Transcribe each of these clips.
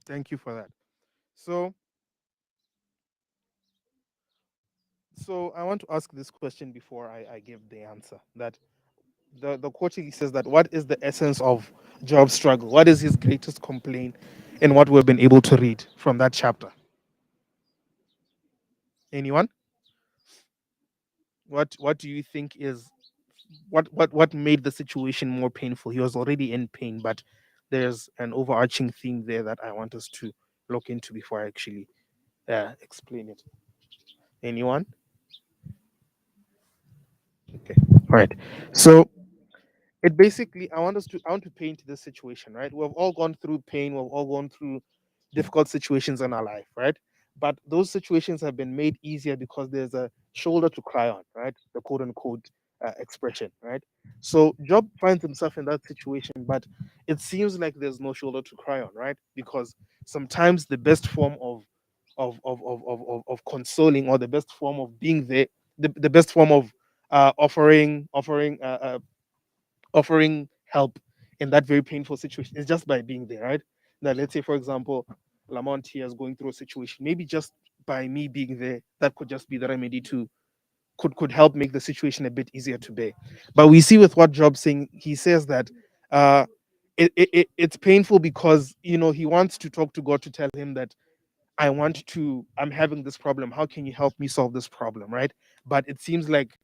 Thank you for that. So, so I want to ask this question before I give the answer. That the quote says that what is the essence of Job's struggle? What is his greatest complaint in what we've been able to read from that chapter? Anyone? What do you think is what made the situation more painful? He was already in pain, but there's an overarching theme there that I want us to look into before I actually explain it. Anyone? Okay. All right. So it basically I want to paint this situation, right? We've all gone through pain, we've all gone through difficult situations in our life, right? But those situations have been made easier because there's a shoulder to cry on, right? The quote unquote expression, right? So Job finds himself in that situation, but it seems like there's no shoulder to cry on, right? Because sometimes the best form of consoling, or the best form of being there, the best form of offering help in that very painful situation is just by being there, right? That, let's say, for example, Lamont here is going through a situation. Maybe just by me being there, that could just be the remedy to could help make the situation a bit easier to bear. But we see with what Job's saying, he says that uh, it's painful because he wants to talk to God to tell him that I'm having this problem. How can you help me solve this problem, right? But it seems like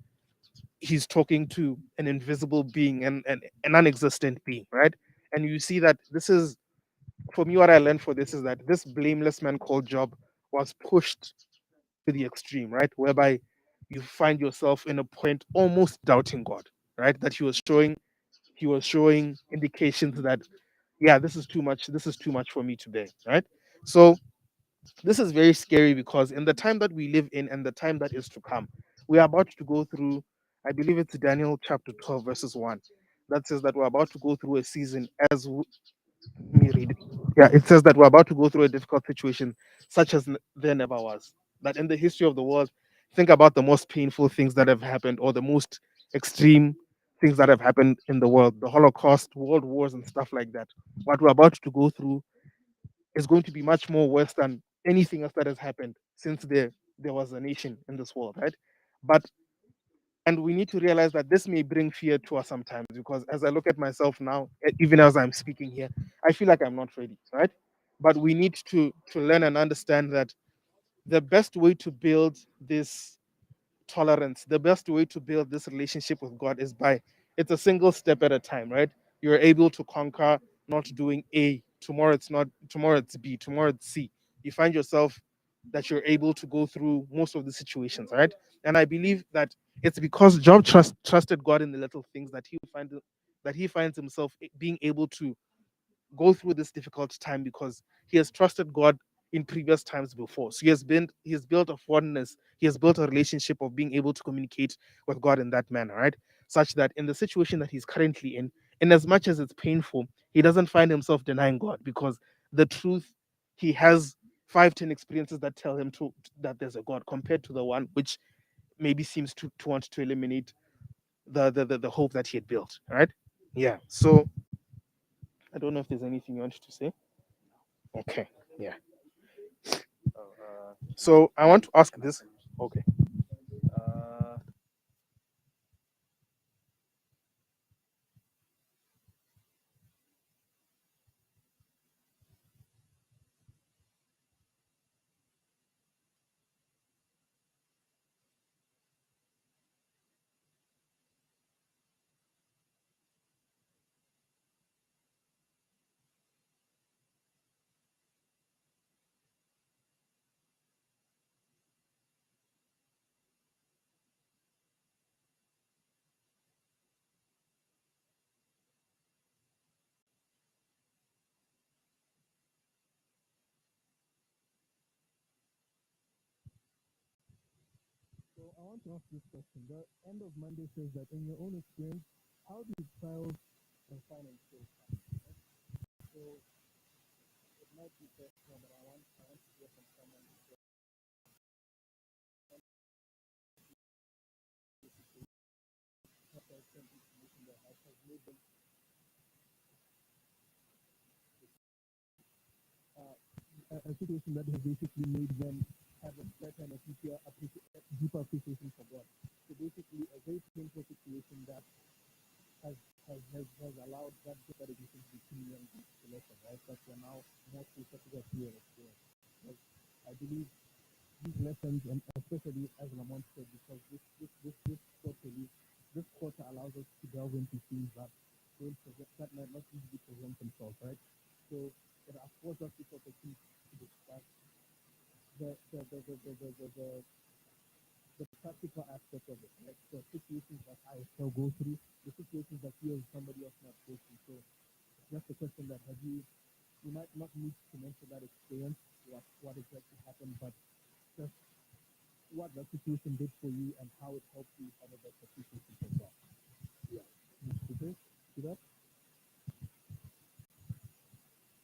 he's talking to an invisible being and an non-existent being, right? And you see that this is, for me, what I learned for this is that this blameless man called Job was pushed to the extreme, right? Whereby you find yourself in a point almost doubting God, right? That he was showing indications that, yeah, this is too much for me to bear, right? So this is very scary because in the time that we live in and the time that is to come, we are about to go through, I believe it's Daniel chapter 12, verses 1, that says that we're about to go through a season let me read it. Yeah, it says that we're about to go through a difficult situation such as there never was. That in the history of the world, think about the most painful things that have happened, or the most extreme things that have happened in the world, the Holocaust, world wars, and stuff like that. What we're about to go through is going to be much more worse than anything else that has happened since there was a nation in this world, right? But and we need to realize that this may bring fear to us sometimes, because as I look at myself now, even as I'm speaking here, I feel like I'm not ready, right? But we need to learn and understand that the best way to build this tolerance, the best way to build this relationship with God is by, it's a single step at a time, right? You're able to conquer not doing A. Tomorrow it's not, tomorrow it's B, tomorrow it's C. You find yourself that you're able to go through most of the situations, right? And I believe that it's because Job trusted God in the little things that he finds himself being able to go through this difficult time, because he has trusted God in previous times before. So he has built a fondness, he has built a relationship of being able to communicate with God in that manner, right? Such that in the situation that he's currently in as much as it's painful, he doesn't find himself denying God, because the truth, he has 5, 10 experiences that tell him that there's a God, compared to the one which maybe seems to want to eliminate the hope that he had built. Right? Yeah. So I don't know if there's anything you wanted to say. Okay. Yeah. So I want to ask this. Okay. Uh, So I want to ask this question. The end of Monday says that in your own experience, how do trials and finance go? So it might be personal, but I want to hear from someone who has a certain information that has made them uh, a situation that has basically made them have a better and a deeper appreciation for God. So basically, a very painful situation that has allowed that education to be premium to lesser, right? But we're now more closer to that real experience. Because I believe these lessons, and especially as Lamont said, because this quarter allows us to delve into things that might not easily present themselves, right? So it affords us this opportunity to discuss the practical aspect of it, right? The situations that I shall go through, the situations that you as somebody else might go through. So just a question that you might not need to mention that experience, what exactly happened, but just what that situation did for you and how it helped you have a better appreciation for God. Yeah. Okay? See that?